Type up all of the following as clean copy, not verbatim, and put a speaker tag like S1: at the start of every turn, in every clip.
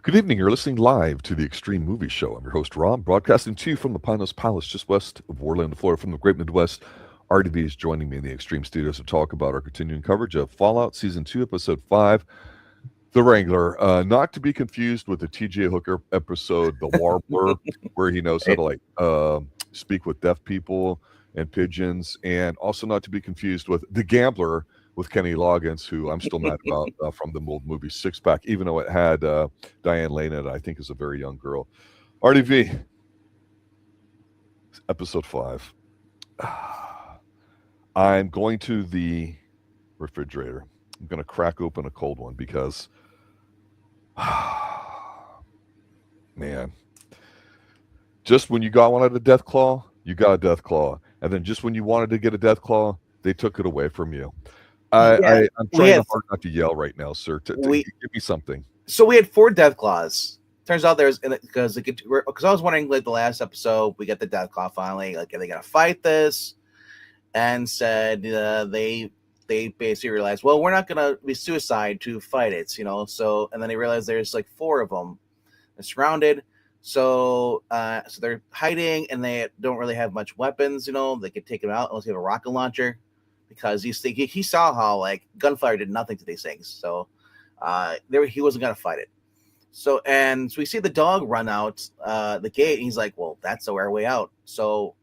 S1: Good evening. You're listening live to the Xtreme Movie Show. I'm your host, Rob, broadcasting to you from the Pinos Palace, just west of Orlando, Florida, from the Great Midwest. RDV is joining me in the Xtreme Studios to talk about our continuing coverage of Fallout Season 2, Episode 5, The Wrangler. Not to be confused with the TJ Hooker episode, The Warbler, where he knows how to speak with deaf people and pigeons, and also not to be confused with The Gambler with Kenny Loggins, who I'm still mad about from the old movie Six Pack, even though it had Diane Lane in it, I think is a very young girl. RDV, Episode 5. I'm going to the refrigerator. I'm going to crack open a cold one because, man, just when you got one at a death claw, you got a death claw. And then just when you wanted to get a death claw, they took it away from you. I'm trying hard not to yell right now, sir. Give me something.
S2: So we had 4 death claws. Turns out there's because I was wondering, like the last episode, we got the death claw finally. Like, are they gonna fight this? And said they basically realized, well, we're not gonna be suicide to fight it, you know. So and then they realized there's like 4 of them. They're surrounded. So they're hiding and they don't really have much weapons, you know. They could take them out unless you have a rocket launcher. Because he saw how like gunfire did nothing to these things, so he wasn't gonna fight it. So we see the dog run out the gate, and he's like, "Well, that's our way out." So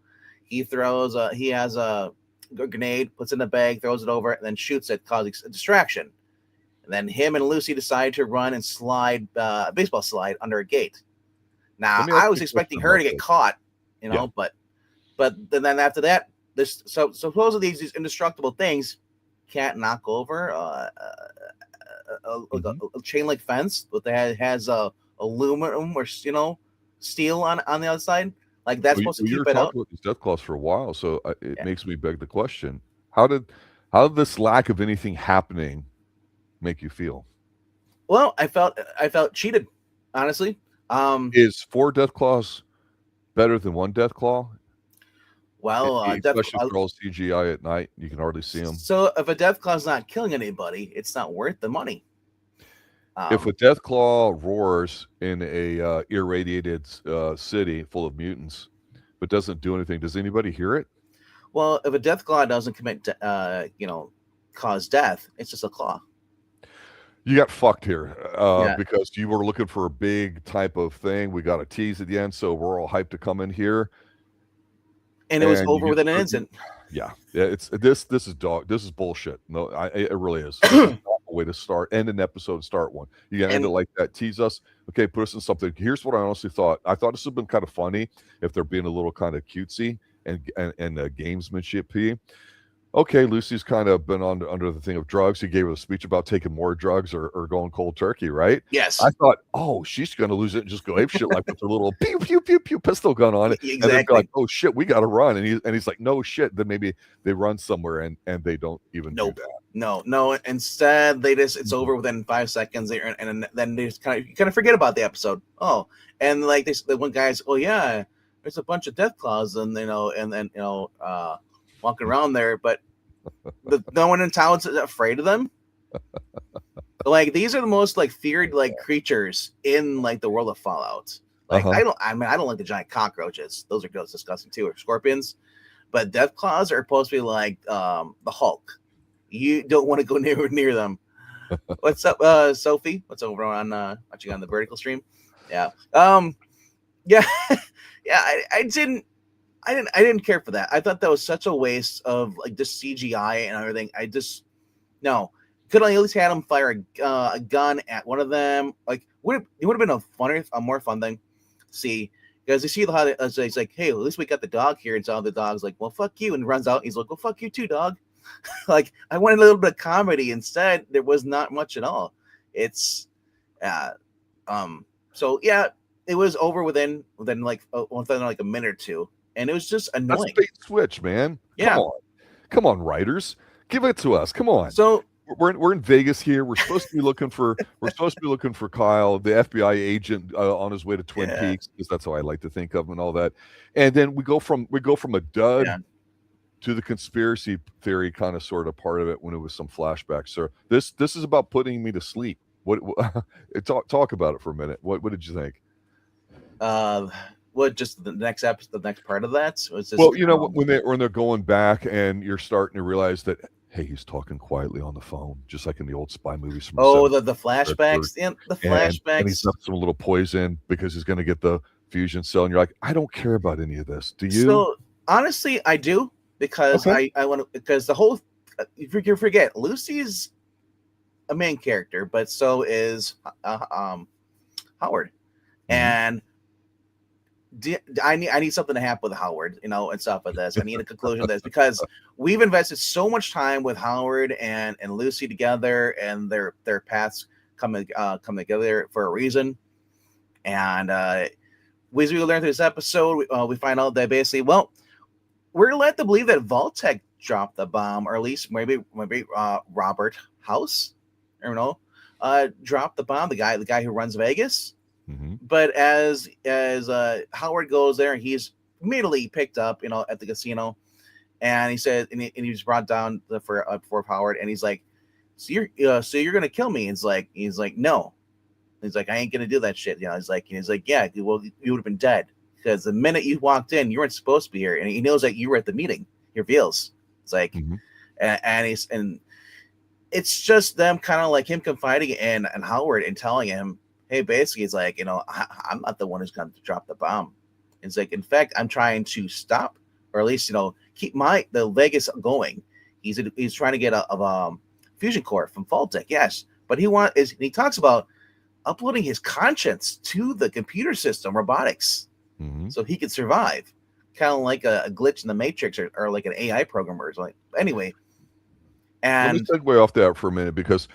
S2: he has a grenade, puts it in a bag, throws it over, and then shoots it, causing a distraction. And then him and Lucy decide to run and slide baseball slide under a gate. Now I was expecting her to get caught, you know, but then after that. So supposedly these indestructible things can't knock over a chain link fence, but that has aluminum or steel on the other side. Like that's supposed to keep it out.
S1: About these death claws for a while, so it makes me beg the question: How did this lack of anything happening make you feel?
S2: Well, I felt cheated, honestly.
S1: Is 4 death claws better than 1 death claw?
S2: Well,
S1: especially if they're all CGI at night, you can hardly see them.
S2: So if a death claw's not killing anybody, it's not worth the money.
S1: If a death claw roars in a irradiated city full of mutants, but doesn't do anything, does anybody hear it?
S2: Well, if a death claw doesn't cause death, it's just a claw.
S1: You got fucked here because you were looking for a big type of thing. We got a tease at the end, so we're all hyped to come in here.
S2: And it was over within an instant.
S1: Yeah. It's this is dog. This is bullshit. No, it really is. It's a way to end an episode, start one. You gotta end it like that. Tease us. Okay, put us in something. Here's what I honestly thought. I thought this would have been kind of funny if they're being a little kind of cutesy and gamesmanship-y. Okay, Lucy's kind of been under the thing of drugs. He gave her a speech about taking more drugs or going cold turkey, right?
S2: Yes.
S1: I thought, oh, she's going to lose it and just go ape shit like with her little pew, pew, pew, pew pistol gun on it.
S2: Exactly.
S1: And then like, oh, shit, we got to run. And he's like, no shit. Then maybe they run somewhere and they don't even do that.
S2: No. Instead, it's over within 5 seconds. And then they just kind of forget about the episode. Oh, and like the one guy's, oh, yeah, there's a bunch of death claws and, walking around there, but no one in town's afraid of them. Like these are the most like feared like creatures in like the world of Fallout. Like I don't like the giant cockroaches. Those are disgusting too, or scorpions. But death claws are supposed to be like the Hulk. You don't want to go near them. What's up, Sophie? What's over on watching on the vertical stream? Yeah. Yeah. I didn't care for that. I thought that was such a waste of like just CGI and everything. Could I at least had him fire a gun at one of them? Like it would have been a more fun thing. See, because you see how it's like, hey, at least we got the dog here, and so the dog's like, well, fuck you, and runs out. He's like, well, fuck you too, dog. Like I wanted a little bit of comedy. Instead, there was not much at all. It's so yeah, it was over within like a minute or two. And it was just annoying.
S1: That's a bait switch, man.
S2: Yeah.
S1: Come on, writers. Give it to us. Come on.
S2: So
S1: we're in Vegas here. We're supposed to be looking for Kyle, the FBI agent on his way to Twin Peaks, because that's how I like to think of him and all that. And then we go from a dud to the conspiracy theory kind of sort of part of it when it was some flashbacks. So this is about putting me to sleep. What talk about it for a minute. What did you think?
S2: What just the next episode, the next part of that was just
S1: Well, you know, when they're going back and you're starting to realize that, hey, he's talking quietly on the phone, just like in the old spy movies from the
S2: oh
S1: 70s.
S2: the flashbacks and the
S1: And he's
S2: flashbacks.
S1: got some little poison because he's going to get the fusion cell, and you're like, I don't care about any of this. Do you?
S2: So honestly, I do because
S1: Okay.
S2: I want to because the whole you forget Lucy's a main character, but so is Howard,
S1: Mhm.
S2: and I need something to happen with Howard, and stuff like this. I need a conclusion of this because we've invested so much time with Howard and Lucy together, and their paths come together for a reason. And as we learn through this episode, we find out that basically, well, we're led to believe that Vault-Tec dropped the bomb, or at least maybe Robert House, dropped the bomb. The guy who runs Vegas.
S1: Mhm.
S2: But as Howard goes there, he's immediately picked up, at the casino, and he said, and he was brought down for Howard, and he's like, so you're gonna kill me? He's like, no. He's like, I ain't gonna do that shit. He's like, yeah, well, you would have been dead because the minute you walked in, you weren't supposed to be here, and he knows that you were at the meeting. He reveals. It's like,
S1: Mhm.
S2: and it's just them kind of like him confiding in Howard and telling him, hey, basically, it's like, I'm not the one who's going to drop the bomb. It's like, in fact, I'm trying to stop, or at least, keep the Vegas going. He's trying to get a fusion core from Vault-Tec, yes, but he talks about uploading his conscience to the computer system robotics
S1: Mhm.
S2: so he could survive, kind of like a glitch in the Matrix or like an AI programmer. Like anyway,
S1: Let me
S2: and
S1: segue off that for a minute because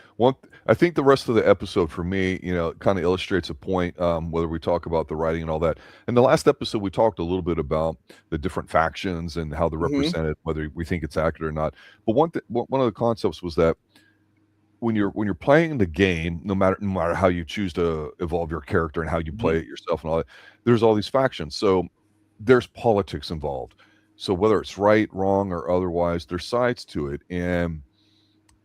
S1: I think the rest of the episode for me, kind of illustrates a point, whether we talk about the writing and all that. In the last episode, we talked a little bit about the different factions and how they're
S2: mhm,
S1: represented, whether we think it's accurate or not. But one of the concepts was that when you're playing the game, no matter how you choose to evolve your character and how you
S2: mhm,
S1: play it yourself and all that, there's all these factions. So there's politics involved. So whether it's right, wrong, or otherwise, there's sides to it, and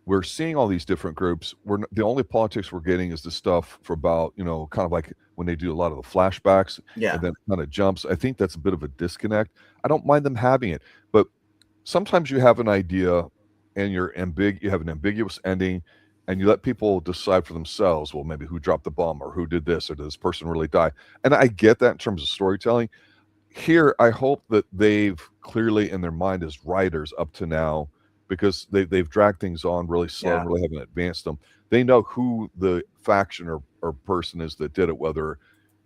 S1: we're seeing all these different groups. The only politics we're getting is the stuff for about, kind of like when they do a lot of the flashbacks
S2: yeah,
S1: and then kind of jumps. I think that's a bit of a disconnect. I don't mind them having it, but sometimes you have an idea and you have an ambiguous ending and you let people decide for themselves, well, maybe who dropped the bomb or who did this or did this person really die? And I get that in terms of storytelling. Here, I hope that they've clearly in their mind as writers up to now, because they've dragged things on really slow
S2: yeah,
S1: and really haven't advanced them. They know who the faction or person is that did it, whether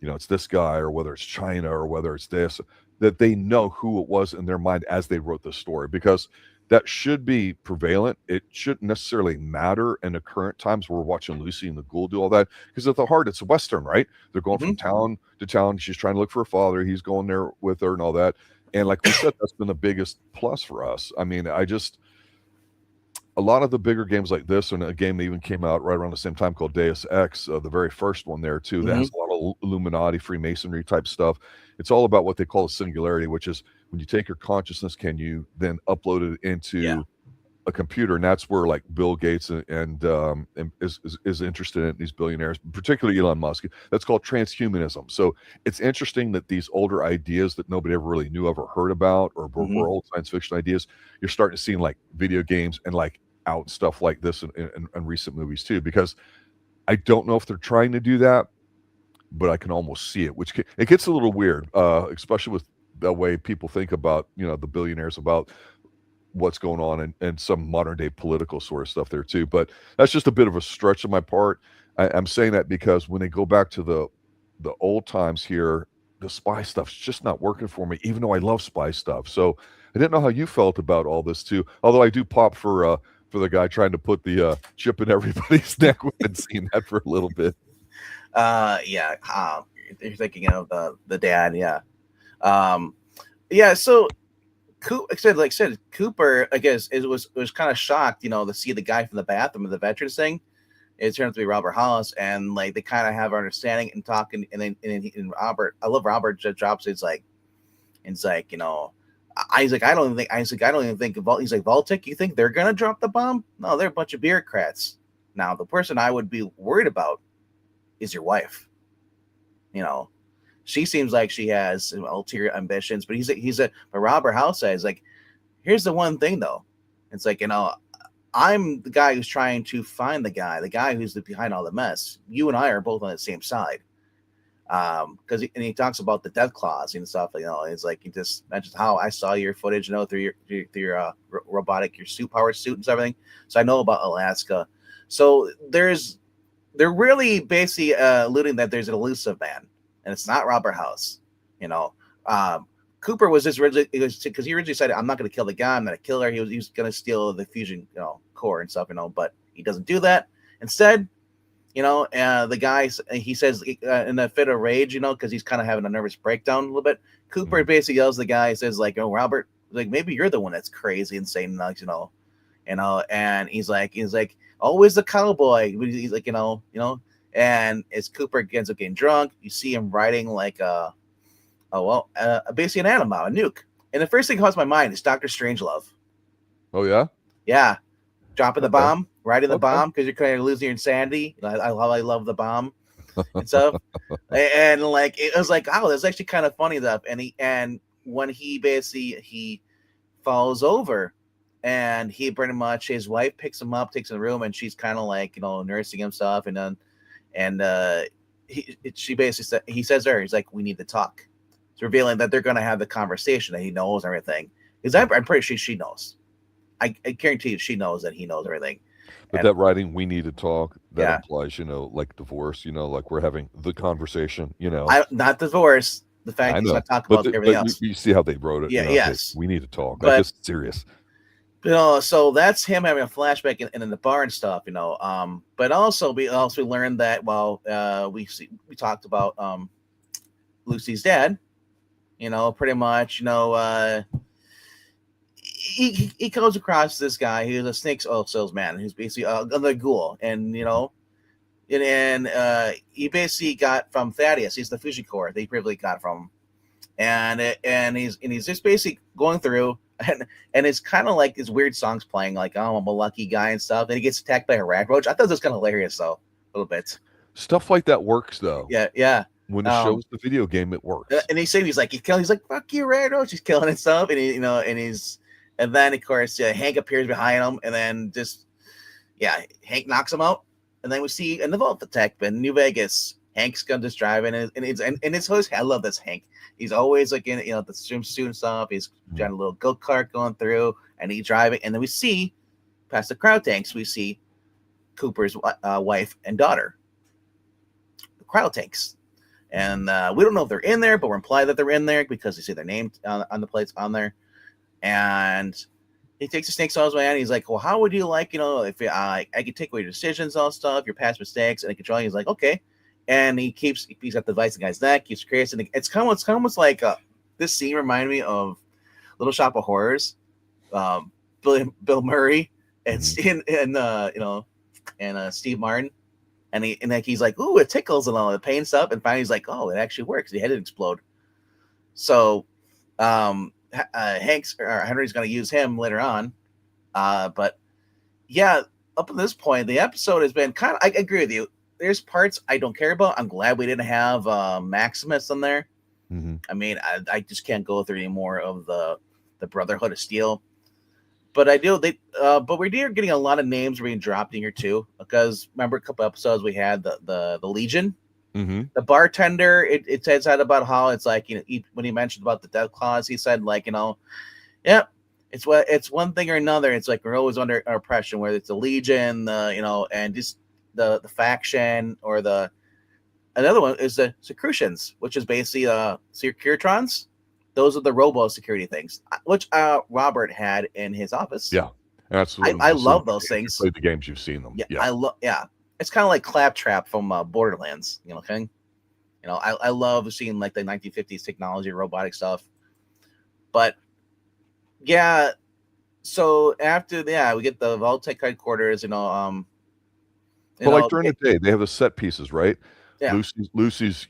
S1: it's this guy or whether it's China or whether it's this, that they know who it was in their mind as they wrote the story, because that should be prevalent. It shouldn't necessarily matter in the current times where we're watching Lucy and the Ghoul do all that, because at the heart it's a Western, right? They're going
S2: hmm
S1: from town to town. She's trying to look for her father. He's going there with her and all that. And like we said, that's been the biggest plus for us. I mean, a lot of the bigger games like this, and a game that even came out right around the same time called Deus Ex, the very first one there too, that
S2: hmm
S1: has a lot of Illuminati, Freemasonry type stuff. It's all about what they call a singularity, which is when you take your consciousness, can you then upload it
S2: yeah,
S1: into a computer? And that's where like Bill Gates and is interested in, these billionaires, particularly Elon Musk. That's called transhumanism. So it's interesting that these older ideas that nobody ever really knew of or heard about, or
S2: hmm
S1: were old science fiction ideas, you're starting to see in like video games and like out stuff like this in recent movies too, because I don't know if they're trying to do that, but I can almost see it, it gets a little weird, especially with the way people think about, the billionaires, about what's going on and some modern day political sort of stuff there too. But that's just a bit of a stretch on my part. I'm saying that because when they go back to the old times here, the spy stuff's just not working for me, even though I love spy stuff. So I didn't know how you felt about all this too. Although I do pop for the guy trying to put the chip in everybody's neck. We've been seeing that for a little bit.
S2: yeah. You're thinking of the dad, yeah, um, yeah. So like I said, Cooper, I guess, it was kind of shocked, to see the guy from the bathroom of the veterans thing. It turned out to be Robert Hollis, and like they kind of have understanding and talking, and Robert, I love Robert drops. It's like Isaac, I don't even think he's like Vault-Tec. You think they're gonna drop the bomb? No, they're a bunch of bureaucrats. Now, the person I would be worried about is your wife. She seems like she has some ulterior ambitions, but but Robert House says, like, here's the one thing though. It's like, I'm the guy who's trying to find the guy who's behind all the mess. You and I are both on the same side. Because he talks about the death clause and stuff. It's like he just mentions how I saw your footage, through your robotic, your suit, power suit, and everything. So I know about Alaska. So they're really basically alluding that there's an elusive man, and it's not Robert House. Cooper was just originally because he originally said, I'm not going to kill the guy, I'm going to kill her. He was going to steal the fusion core and stuff, but he doesn't do that. Instead, the guy, he says in a fit of rage, because he's kind of having a nervous breakdown a little bit. Cooper basically yells at the guy, says like, Robert, like maybe you're the one that's crazy and saying nuts, and he's like, always the cowboy. He's like, and as Cooper ends up getting drunk, you see him riding like basically an animal, a nuke. And the first thing that comes to my mind is Dr. Strangelove.
S1: Oh yeah?
S2: Yeah. Dropping the bomb, riding the bomb because you're kind of losing your insanity. I love the bomb and stuff. And like it was like, oh, that's actually kind of funny stuff. And when he falls over, and he pretty much, his wife picks him up, takes him in the room, and she's kind of like nursing himself, and she basically said, he says to her, he's like, we need to talk. It's revealing that they're going to have the conversation, that he knows everything, because I'm pretty sure she knows. I guarantee you she knows that he knows everything.
S1: But that writing, we need to talk, that implies, like divorce, like we're having the conversation,
S2: not divorce. The fact he's not talking about everything else.
S1: You see how they wrote it.
S2: Yeah, yes.
S1: We need to talk. But, just serious.
S2: So that's him having a flashback in the bar and stuff, But also we learned that we talked about Lucy's dad, pretty much, he comes across this guy who's a snake oil salesman who's basically a ghoul, and he basically got from Thaddeus. He's the fusion core that he previously got from, and he's just basically going through, and it's kind of like his weird songs playing, like, oh, I'm a lucky guy and stuff. Then he gets attacked by a rag roach. I thought this was kind of hilarious though, a little bit.
S1: Stuff like that works though.
S2: Yeah.
S1: When it shows the video game, it works.
S2: And he's like, fuck you, rag roach. He's killing and stuff, and then, of course, Hank appears behind him, and then Hank knocks him out. And then we see an Vault attack in New Vegas. Hank's going to just driving, and it's always, I love this Hank. He's always like in, the swimsuit and stuff. He's got a little go-kart going through, and he's driving. And then we see, past the crowd tanks, we see Cooper's wife and daughter, the crowd tanks. And we don't know if they're in there, but we're implied that they're in there because we see their name on the plates on there. And he takes the snakes oil man. He's like, well, how would you like, if I could take away your decisions, all stuff, your past mistakes, and I control you? He's like, okay. And he's got the device in the guy's neck. He's curious. And it's kind of almost like this scene reminded me of Little Shop of Horrors. Bill Murray and Steve Martin. And he's like, ooh, it tickles and all the pain stuff. And finally he's like, oh, it actually works. The head didn't explode. So, Henry's going to use him later on, but yeah, up to this point, the episode has been kind of. I agree with you. There's parts I don't care about. I'm glad we didn't have Maximus in there.
S1: Mm-hmm.
S2: I mean, I just can't go through any more of the Brotherhood of Steel. But I do. But we're getting a lot of names being dropped in here too. Because remember, a couple episodes we had the Legion.
S1: Mm-hmm.
S2: The bartender, it says that about how it's like, when he mentioned about the death clause, he said like, it's one thing or another. It's like we're always under oppression, whether it's the Legion, and just the faction, or another one is the Secretions, which is basically Securitrons. Those are the robo security things, which Robert had in his office.
S1: Yeah, that's
S2: I love those things.
S1: Played the games, you've seen them.
S2: Yeah. I love. Yeah. It's kind of like Claptrap from Borderlands, thing. I love seeing like the 1950s technology, robotic stuff. But yeah, so after we get the Vault-Tec headquarters,
S1: But like during the day, they have the set pieces, right?
S2: Yeah.
S1: Lucy's,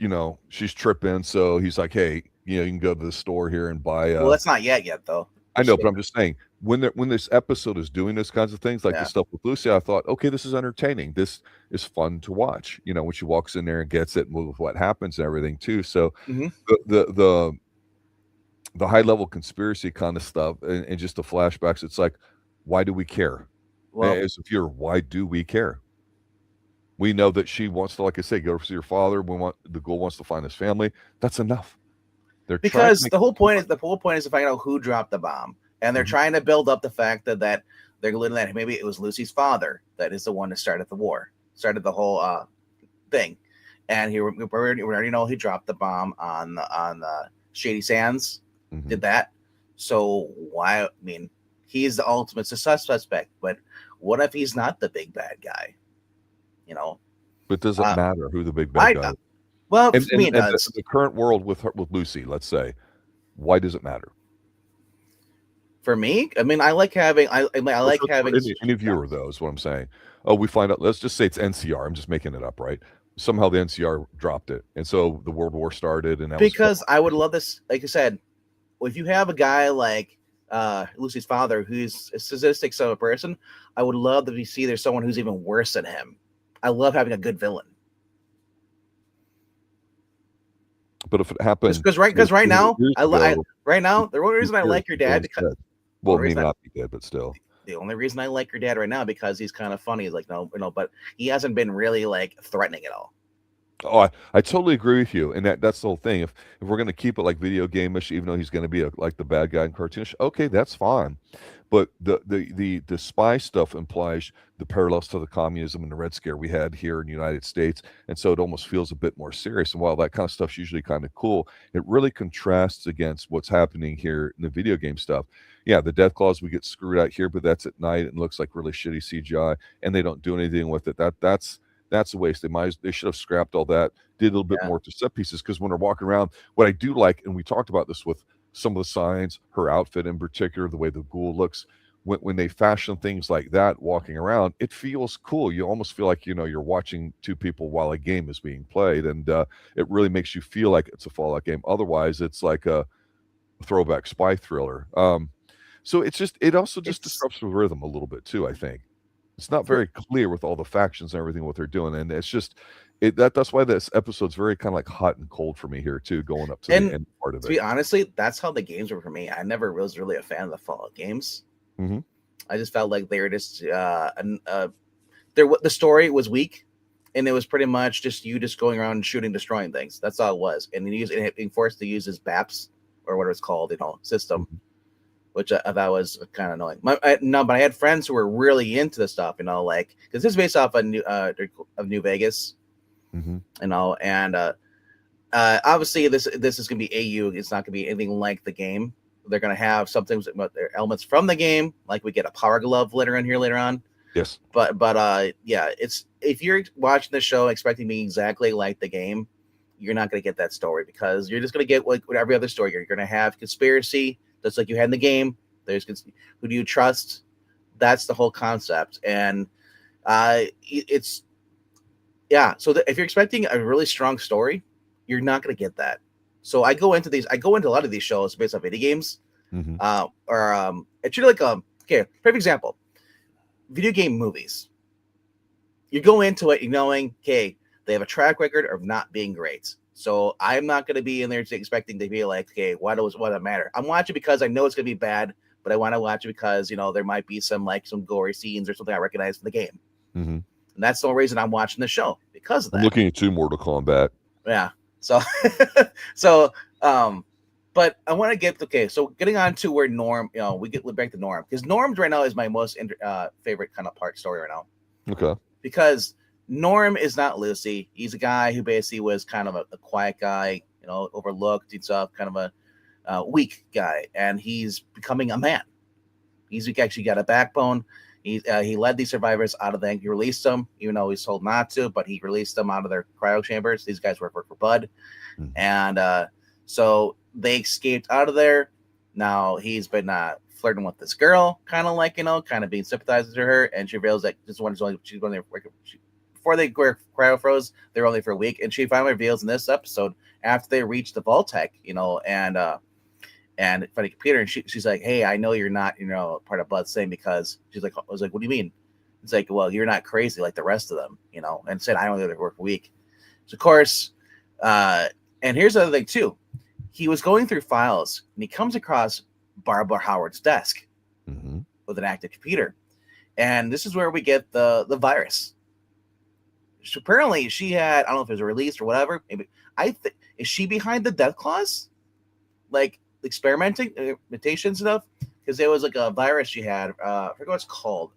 S1: she's tripping, so he's like, hey, you can go to the store here and buy.
S2: Well, that's not yet though.
S1: I know, but I'm just saying when this episode is doing this kinds of things, like the
S2: Yeah.
S1: stuff with Lucy, I thought, okay, this is entertaining. This is fun to watch. You know, when she walks in there and gets it, and with what happens and everything too. So
S2: Mhm.
S1: the high level conspiracy kind of stuff and just the flashbacks, it's like, why do we care?
S2: Well,
S1: As if you're, why do we care? We know that she wants to, like I say, go see her father. The goal wants to find his family. That's enough. They're trying to
S2: because
S1: make
S2: the whole point is to find out who dropped the bomb, and they're
S1: Mhm.
S2: trying to build up the fact that they're looking at maybe it was Lucy's father that is the one that started the war, started the whole thing, and we already know he dropped the bomb on the Shady Sands,
S1: Mhm.
S2: did that. So why? I mean, he's the ultimate suspect, but what if he's not the big bad guy? You know,
S1: But does it matter who the big bad
S2: I
S1: guy is?
S2: well,
S1: And
S2: for me it does.
S1: the current world with Lucy, let's say, why does it matter?
S2: For me, I mean, I like having I like
S1: For
S2: having
S1: any viewer, though, is what I'm saying. Oh, we find out. Let's just say it's NCR. I'm just making it up, right? Somehow the NCR dropped it, and so the World War started, and that was
S2: because I would love this. Like I said, if you have a guy like Lucy's father who's a sadistic sort of person, I would love to see there's someone who's even worse than him. I love having a good villain.
S1: But if it happened,
S2: Because right now,
S1: ago,
S2: right now the only reason I
S1: years,
S2: like your
S1: the
S2: dad
S1: villain's
S2: because
S1: dead.
S2: the
S1: Well,
S2: only
S1: may
S2: reason
S1: not be dead, but still.
S2: the only reason I like your dad right now because he's kind of funny. He's like no, but he hasn't been really like threatening at all.
S1: Oh, I totally agree with you, and that's the whole thing. If we're going to keep it like video game-ish, even though he's going to be like the bad guy in cartoonish, okay, that's fine. But the spy stuff implies the parallels to the communism and the Red Scare we had here in the United States, and so it almost feels a bit more serious. And while that kind of stuff's usually kind of cool, it really contrasts against what's happening here in the video game stuff. Yeah, the death claws we get screwed out here, but that's at night and looks like really shitty CGI, and they don't do anything with it. That's a waste. They should have scrapped all that, did a little bit
S2: Yeah.
S1: more to set pieces. Because when they're walking around, what I do like, and we talked about this with some of the signs, her outfit in particular, the way the ghoul looks, when they fashion things like that walking around, it feels cool. You almost feel like you're watching two people while a game is being played, and it really makes you feel like it's a Fallout game. Otherwise, it's like a throwback spy thriller. So it also just disrupts the rhythm a little bit too, I think. It's not very clear with all the factions and everything what they're doing, and it's just that's why this episode's very kind of like hot and cold for me here too, going up to the end part of
S2: To be
S1: it.
S2: honestly, that's how the games were for me. I never was really a fan of the Fallout games.
S1: Mhm.
S2: I just felt like they were just the story was weak, and it was pretty much just you just going around shooting, destroying things. That's all it was, and being forced to use his BAPS or whatever it's called, system,
S1: Mhm.
S2: which I thought was kind of annoying. But I had friends who were really into the stuff, like because this is based off of New Vegas,
S1: Mhm.
S2: and obviously this is going to be AU. It's not going to be anything like the game. They're going to have something about their elements from the game, like we get a power glove later on.
S1: Yes.
S2: But yeah, it's if you're watching the show expecting me exactly like the game, you're not going to get that story because you're just going to get like every other story. You're going to have conspiracy, just like you had in the game. There's who do you trust? That's the whole concept, and it's yeah. So if you're expecting a really strong story, you're not going to get that. So I go into a lot of these shows based on video games,
S1: Mhm.
S2: it's really like okay, perfect example, video game movies. You go into it knowing, okay, they have a track record of not being great. So I'm not going to be in there expecting to be like, okay, why does it matter? I'm watching because I know it's going to be bad, but I want to watch it because there might be some gory scenes or something I recognize from the game,
S1: Mhm.
S2: and that's the only reason I'm watching the show because of
S1: I'm
S2: that.
S1: looking at two Mortal Kombat.
S2: Yeah. So, so, but I want to get okay. So, getting on to where Norm, we get back to Norm because Norm's right now is my most favorite kind of part story right now
S1: Okay.
S2: because Norm is not Lucy. He's a guy who basically was kind of a quiet guy, overlooked and stuff, kind of a weak guy, and he's becoming a man. He's actually got a backbone. He led these survivors out of he released them, even though he's told not to, but he released them out of their cryo chambers. These guys work for Bud.
S1: Mhm.
S2: And so they escaped out of there. Now he's been flirting with this girl, kind of being sympathizing to her, and she reveals that she's only before they cryo froze, they were only for a week, and she finally reveals in this episode after they reach the Vault-Tec, and find a computer, and she's like, hey, I know you're not, part of Blood's thing, because she's like, I was like, what do you mean? It's like, well, you're not crazy like the rest of them, and said, I only work a week. So of course, and here's the other thing too. He was going through files and he comes across Barbara Howard's desk with an active computer. And this is where we get the virus. So apparently she had, I don't know if it was released or whatever. Maybe is she behind the death clause? Like experimentation stuff? Because there was like a virus she had. I forget what it's called.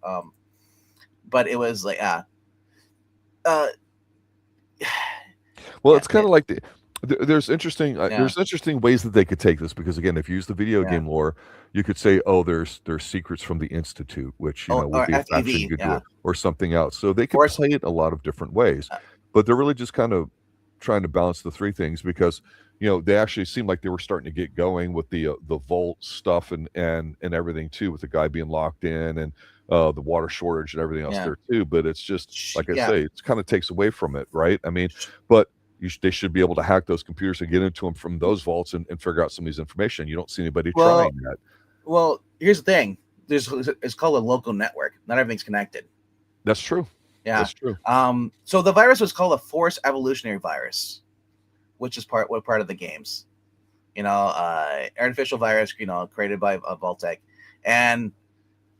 S2: But it was like well,
S1: it's kind of like there's interesting ways that they could take this, because again, if you use the video game lore, you could say, oh, there's secrets from the Institute, which would be a faction you could do it, or something else. So they could play it a lot of different ways, but they're really just kind of trying to balance the three things, because they actually seemed like they were starting to get going with the vault stuff and everything too, with the guy being locked in and the water shortage and everything else there too. But it's just like I say, it kind of takes away from it, right? I mean, but they should be able to hack those computers and get into them from those vaults and figure out some of these information. You don't see anybody trying that.
S2: Well, here's the thing. It's called a local network. Not everything's connected.
S1: That's true.
S2: Yeah,
S1: that's true.
S2: So the virus was called a forced evolutionary virus, which is part of the games. Artificial virus, created by Vault-Tec, and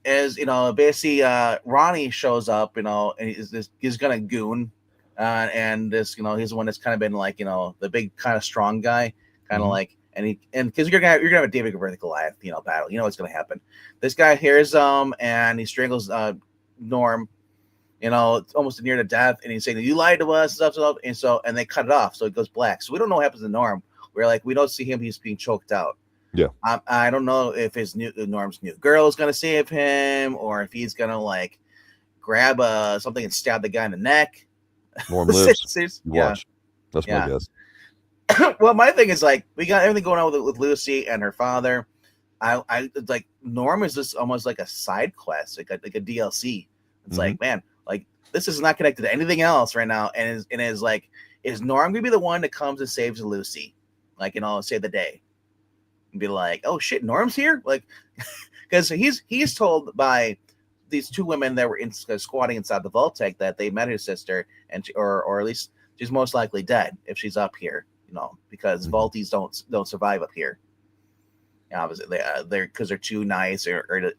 S2: as basically Ronnie shows up, and he's gonna goon. And this, he's the one that's kind of been like, the big kind of strong guy, kind of like, and because you're gonna have a David versus Goliath, battle. What's gonna happen. This guy hears and he strangles Norm, almost near to death, and he's saying, you lied to us, stuff, and they cut it off, so it goes black. So we don't know what happens to Norm. We're like, we don't see him; he's being choked out.
S1: Yeah.
S2: I don't know if Norm's new girl is gonna save him, or if he's gonna like grab something and stab the guy in the neck.
S1: Norm lives. Watch. That's my guess.
S2: Well, my thing is like we got everything going on with Lucy and her father. I like Norm is just almost like a side quest, like a DLC. It's like, man, like this is not connected to anything else right now, and is like, is Norm gonna be the one that comes and saves Lucy, like save the day, and be like, oh shit, Norm's here, like, because he's told by these two women that were squatting inside the Vault-Tec that they met his sister, and or at least she's most likely dead if she's up here, because Vaulties don't survive up here. Obviously they're because they're too nice or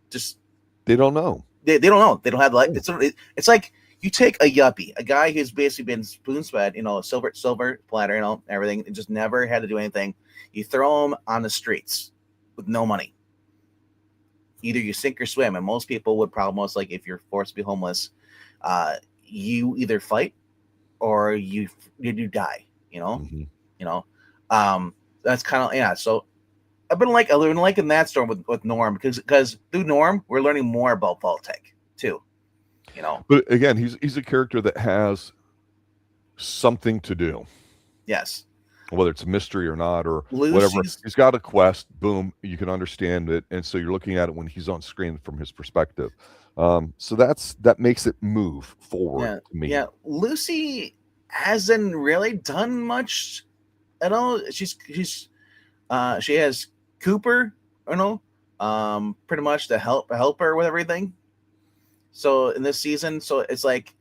S2: just
S1: they don't know.
S2: They don't know. They don't have like it's like you take a yuppie, a guy who's basically been spoon-fed, silver platter, everything, and just never had to do anything. You throw him on the streets with no money. Either you sink or swim, and most people would probably most like if you're forced to be homeless, you either fight or you die. That's kind of So I've been liking that storm with Norm because through Norm we're learning more about Vault-Tec too.
S1: But again, he's a character that has something to do.
S2: Yes.
S1: Whether it's a mystery or not, or whatever, he's got a quest. Boom, you can understand it, and so you're looking at it when he's on screen from his perspective. So that makes it move forward to me.
S2: Yeah, Lucy hasn't really done much at all. She has Cooper, pretty much to help her with everything. So in this season, so it's like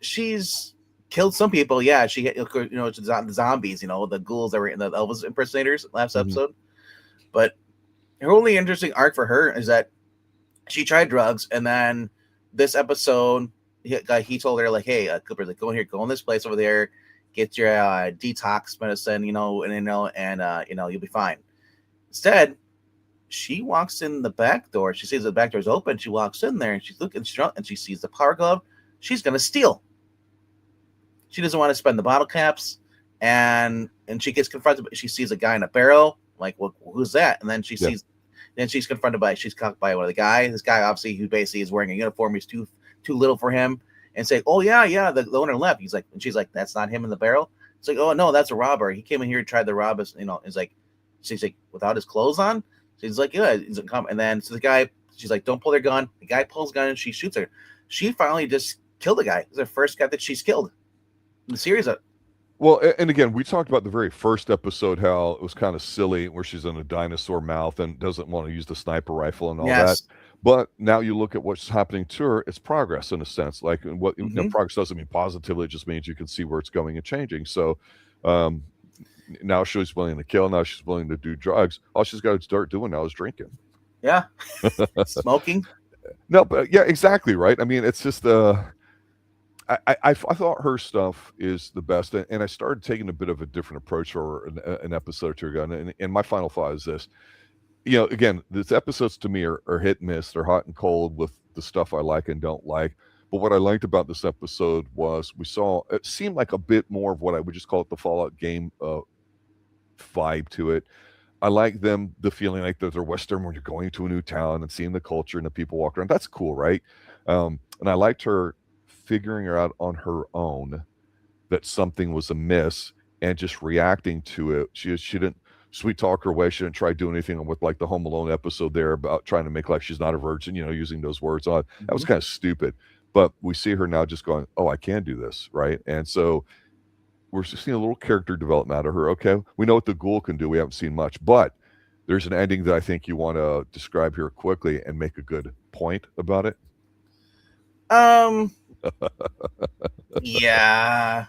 S2: she's killed some people. Yeah, she the zombies, the ghouls that were in the Elvis impersonators last episode. But her only interesting arc for her is that she tried drugs, and then this episode he told her like, hey, Cooper's like, go in here, go in this place over there, get your detox medicine, and you'll be fine. Instead, she walks in the back door. She sees the back door's open. She walks in there and she's looking, and she sees the power glove. She's gonna steal. She doesn't want to spend the bottle caps, and she gets confronted. She sees a guy in a barrel. Like, well, who's that? And then she's confronted she's caught by one of the guys. This guy, obviously, who basically is wearing a uniform. He's too little for him. And say, oh yeah, the owner left. He's like, and she's like, that's not him in the barrel. It's like, oh no, that's a robber. He came in here and tried to rob us. It's like, she's like, without his clothes on. She's like, yeah. He's like, come. And then so the guy, she's like, don't pull their gun. The guy pulls the gun and she shoots her. She finally just killed the guy. It's the first guy that she's killed in the series.
S1: Well, and again, we talked about the very first episode how it was kind of silly, where she's in a dinosaur mouth and doesn't want to use the sniper rifle and all that.
S2: Yes.
S1: But now you look at what's happening to her; it's progress in a sense. Like what
S2: Hmm.
S1: progress doesn't mean positively; it just means you can see where it's going and changing. So um, now she's willing to kill. Now she's willing to do drugs. All she's got to start doing now is drinking.
S2: Yeah. Smoking.
S1: No, but yeah, exactly right. I mean, it's just I thought her stuff is the best, and I started taking a bit of a different approach for an episode or two ago. And my final thought is this: again, these episodes to me are hit and miss. They're hot and cold with the stuff I like and don't like. But what I liked about this episode was we saw it seemed like a bit more of what I would just call it the Fallout game vibe to it. I like the feeling like they're Western when you're going to a new town and seeing the culture and the people walk around. That's cool, right? And I liked her figuring her out on her own that something was amiss and just reacting to it. She didn't sweet talk her way. She didn't try doing anything with like the Home Alone episode there about trying to make like she's not a virgin, using those words on. That was
S2: Hmm.
S1: kind of stupid. But we see her now just going, oh, I can do this, right? And so we're just seeing a little character development out of her. Okay, we know what the ghoul can do. We haven't seen much, but there's an ending that I think you want to describe here quickly and make a good point about it.
S2: Um. Yeah.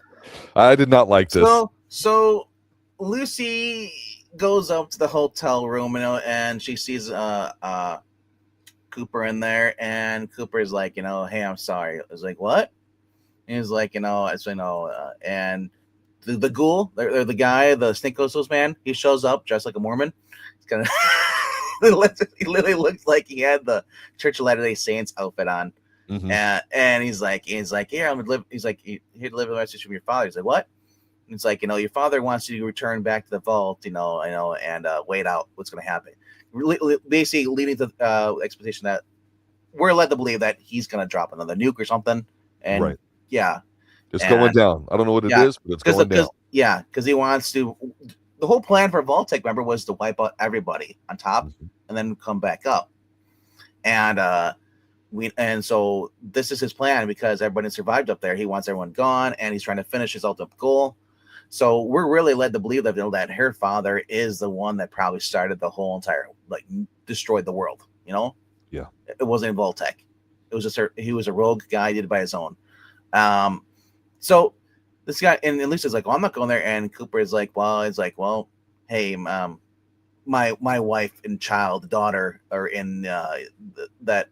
S1: I did not like this.
S2: So Lucy goes up to the hotel room, and she sees Cooper in there, and Cooper is like, hey, I'm sorry. I was like, what? And he's like, and the ghoul, or the guy, the snake Ghost man, he shows up dressed like a Mormon. He's kind of he literally looks like he had the Church of Latter-day Saints outfit on.
S1: Mm-hmm.
S2: And he's like, here, I'm gonna live. He's like, here to live a message from your father. He's like, what? And it's like, your father wants you to return back to the vault, and wait out what's gonna happen. Basically, leading to expectation that we're led to believe that he's gonna drop another nuke or something. And
S1: Right.
S2: yeah,
S1: It's going down. I don't know what it is, but it's going down.
S2: Because he wants to. The whole plan for Vault-Tec, remember, was to wipe out everybody on top and then come back up. And so this is his plan because everybody survived up there. He wants everyone gone, and he's trying to finish his ultimate goal. So we're really led to believe that her father is the one that probably started the whole entire, destroyed the world.
S1: Yeah.
S2: It wasn't Vault-Tec. It was just he was a rogue guy, did it by his own. So this guy, and Lisa's like, well, I'm not going there. And Cooper is like, hey, my wife and daughter are in that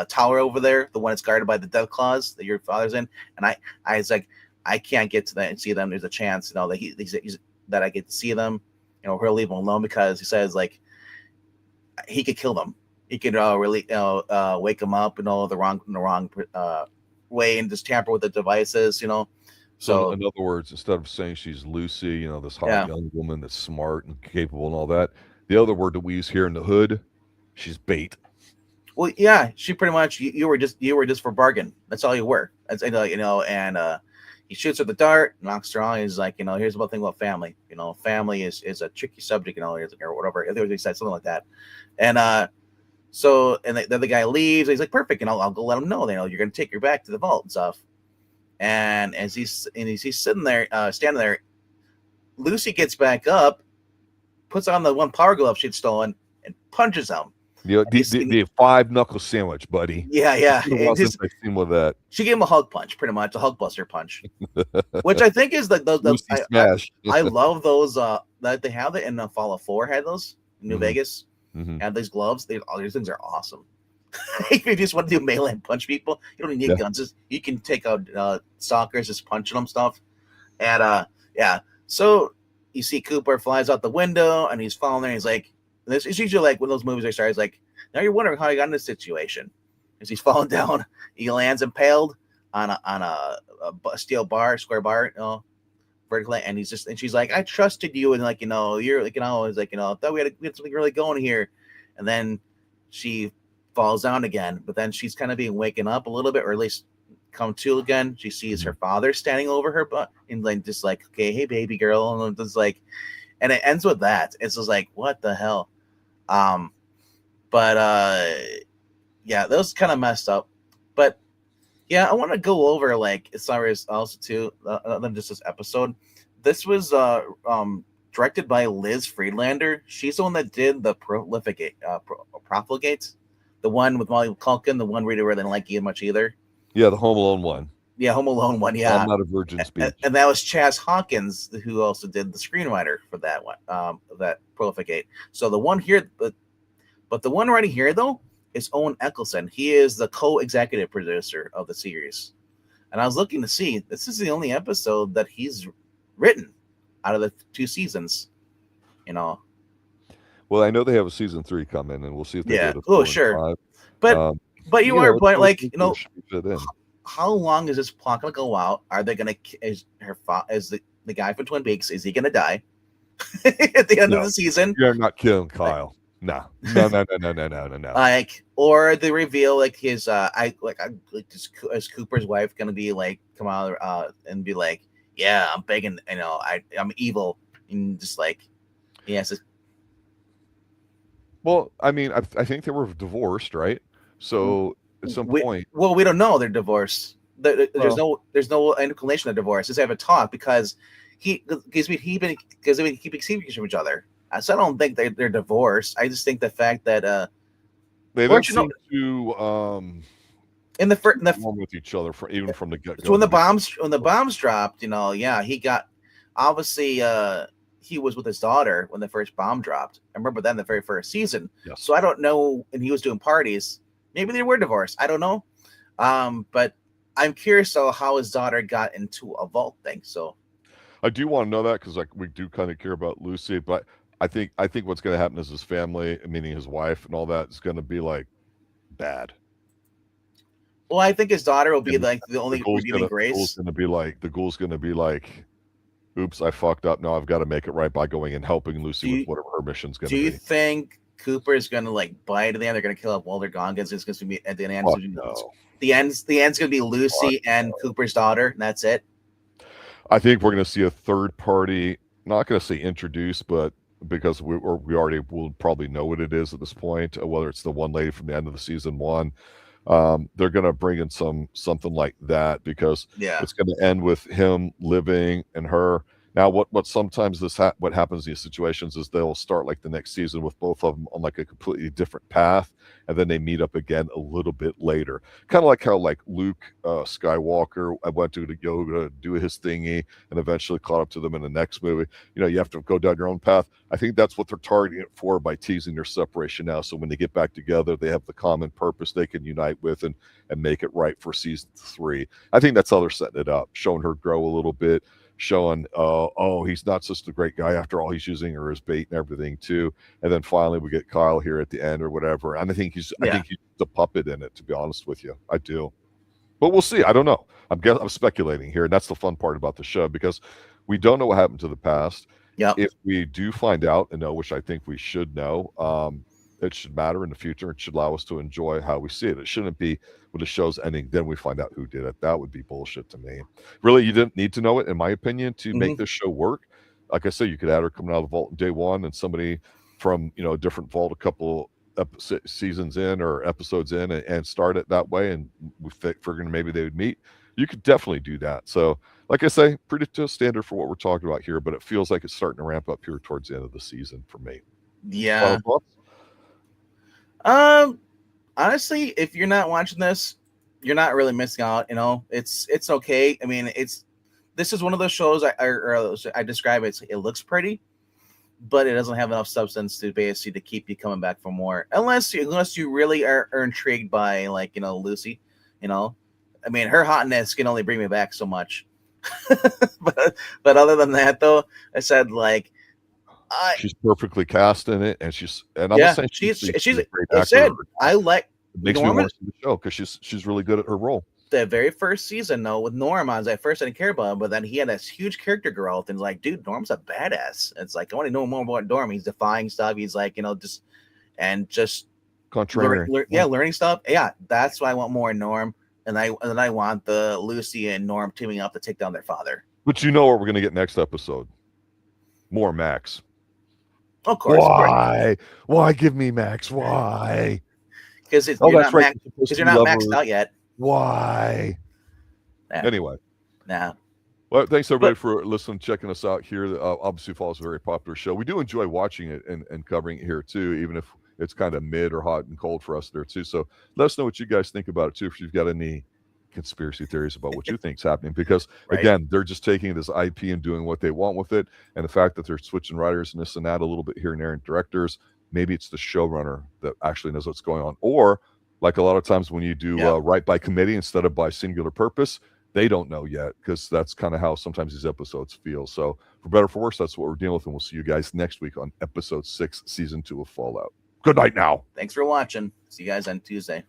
S2: tower over there, the one that's guarded by the death claws that your father's in. And I was like, I can't get to that and see them. There's a chance, that he's that I get to see them. He'll leave them alone because he says he could kill them. He could really wake them up in the wrong way and just tamper with the devices.
S1: So in other words, instead of saying she's Lucy, this hot young woman that's smart and capable and all that, the other word that we use here in the hood, she's bait.
S2: Well, yeah, she pretty much you were just for bargain. That's all you were. That's and he shoots her the dart, knocks her on. He's like, here's the thing about family. Family is a tricky subject, or whatever. I think he said something like that. And so the other guy leaves. He's like, perfect, I'll go let him know. You're gonna take her back to the vault and stuff. And as he's sitting there, standing there, Lucy gets back up, puts on the one power glove she'd stolen, and punches him.
S1: The 5-knuckle sandwich, buddy.
S2: Yeah.
S1: With that.
S2: She gave him a hug punch, pretty much a hug buster punch, which I think is like those. I love those. That they have it in Fallout 4. Had those in New Vegas. Had these gloves. All these things are awesome. If you just want to do melee and punch people, you don't need guns. You can take out stalkers, just punching them stuff. And so you see Cooper flies out the window and he's falling there. And he's like, this is usually like when those movies are started. He's like, now you're wondering how he got in this situation. As he's falling down, he lands impaled on a steel bar, square bar, vertically. And she's like, I trusted you, and you're like, it's like, I thought we had something really going here. And then she falls down again, but then she's kind of being waken up a little bit, or at least come to again. She sees her father standing over her butt and just like, okay, hey baby girl, and it's like, and it ends with that. It's just like, what the hell? But that was kind of messed up. But Yeah, I want to go over like as far as also too than just this episode. This was directed by Liz Friedlander. She's the one that did the Profligate, the one with Molly Culkin, the one we really didn't like much either.
S1: Yeah, the Home Alone one.
S2: Yeah, Home Alone one. Yeah,
S1: I'm Not a Virgin speech.
S2: And that was Chaz Hawkins who also did the screenwriter for that one. That Profligate. So the one here, but the one right here though is Owen Ellickson. He is the co-executive producer of the series. And I was looking to see, this is the only episode that he's written out of the 2 seasons.
S1: Well, I know they have a season 3 coming, and we'll see if they
S2: Yeah.
S1: go to
S2: 4
S1: and
S2: sure.
S1: 5.
S2: But you are point like
S1: fit in.
S2: how long is this plot gonna go out? Are they gonna is the guy from Twin Peaks, is he gonna die at the end of the season?
S1: You're not killing Kyle. No.
S2: Like, or they reveal like his is Cooper's wife gonna be like come out and be like, yeah, I'm begging, I'm evil, and just like, yes.
S1: Well, I mean, I think they were divorced, right? So at some point,
S2: well, we don't know they're divorced. There's no inclination of divorce. Just have a talk because he keep secrets from each other. So I don't think they're divorced. I just think the fact that
S1: they don't seem to
S2: in the
S1: with each other even from the get-go.
S2: So when the bombs dropped, he got obviously he was with his daughter when the first bomb dropped. I remember that in the very first season.
S1: Yes.
S2: So I don't know, and he was doing parties. Maybe they were divorced. I don't know. But I'm curious how his daughter got into a vault thing. So
S1: I do want to know that because we do kind of care about Lucy, but I think what's going to happen is his family, meaning his wife and all that, is going to be like bad.
S2: Well, I think his daughter will be like the only redeeming grace.
S1: The ghoul's going to be like, oops, I fucked up. Now I've got to make it right by going and helping Lucy with whatever her mission's going to be.
S2: Do you think Cooper is going to like bite at the end? They're going to kill up Walter Goggins. It's going to be at the end.
S1: No.
S2: The end's going to be Lucy and Cooper's daughter, and that's it.
S1: I think we're going to see a third party. Not going to say introduced, but because we already will probably know what it is at this point, whether it's the one lady from the end of the season 1. They're going to bring in something like that because it's going to end with him living and her. Now, what sometimes what happens in these situations is they'll start like the next season with both of them on like a completely different path, and then they meet up again a little bit later. Kind of like how like Luke Skywalker went to yoga, do his thingy, and eventually caught up to them in the next movie. You have to go down your own path. I think that's what they're targeting it for by teasing their separation now. So when they get back together, they have the common purpose they can unite with and make it right for season 3. I think that's how they're setting it up, showing her grow a little bit. Showing, he's not just a great guy after all. He's using her as bait and everything too. And then finally we get Kyle here at the end or whatever. And I think he's the puppet in it. To be honest with you, I do. But we'll see. I don't know. I'm speculating here, and that's the fun part about the show because we don't know what happened to the past.
S2: Yeah.
S1: If we do find out and know, which I think we should know, it should matter in the future. It should allow us to enjoy how we see it. It shouldn't be when the show's ending, then we find out who did it. That would be bullshit to me. Really, you didn't need to know it, in my opinion, to make this show work. Like I said, you could add her coming out of the vault in day 1 and somebody from a different vault a couple seasons in or episodes in and start it that way, and we figuring maybe they would meet. You could definitely do that. So, like I say, pretty standard for what we're talking about here, but it feels like it's starting to ramp up here towards the end of the season for me.
S2: Yeah. Honestly, if you're not watching this, you're not really missing out. It's okay. I mean, this is one of those shows I describe it. It looks pretty, but it doesn't have enough substance to basically to keep you coming back for more. Unless you really are intrigued by Lucy. I mean, her hotness can only bring me back so much. but other than that, though, I said
S1: she's perfectly cast in it, and I'm not saying she's a great actor.
S2: I like
S1: it makes me want to see the show because she's really good at her role.
S2: The very first season, though, with Norm, I didn't care about him, but then he had this huge character growth, and like, dude, Norm's a badass. It's like I want to know more about Norm. He's defying stuff. He's like, just
S1: contrary,
S2: learning stuff. Yeah, that's why I want more Norm, and I want the Lucy and Norm teaming up to take down their father.
S1: But you know what we're gonna get next episode? More Max.
S2: Of course.
S1: Why? Why give me Max? Why?
S2: Because you're not maxed out yet.
S1: Why? Anyway.
S2: Nah.
S1: Well, thanks everybody for listening, checking us out here. Obviously, Fall is a very popular show. We do enjoy watching it and covering it here too, even if it's kind of mid or hot and cold for us there too. So let us know what you guys think about it too. If you've got any conspiracy theories about what you think's happening, because again, they're just taking this IP and doing what they want with it. And the fact that they're switching writers and this and that a little bit here and there and directors, maybe it's the showrunner that actually knows what's going on. Or like a lot of times when you do write by committee instead of by singular purpose, they don't know yet, because that's kind of how sometimes these episodes feel. So for better or for worse, that's what we're dealing with. And we'll see you guys next week on episode 6, season 2 of Fallout. Good night now.
S2: Thanks for watching. See you guys on Tuesday.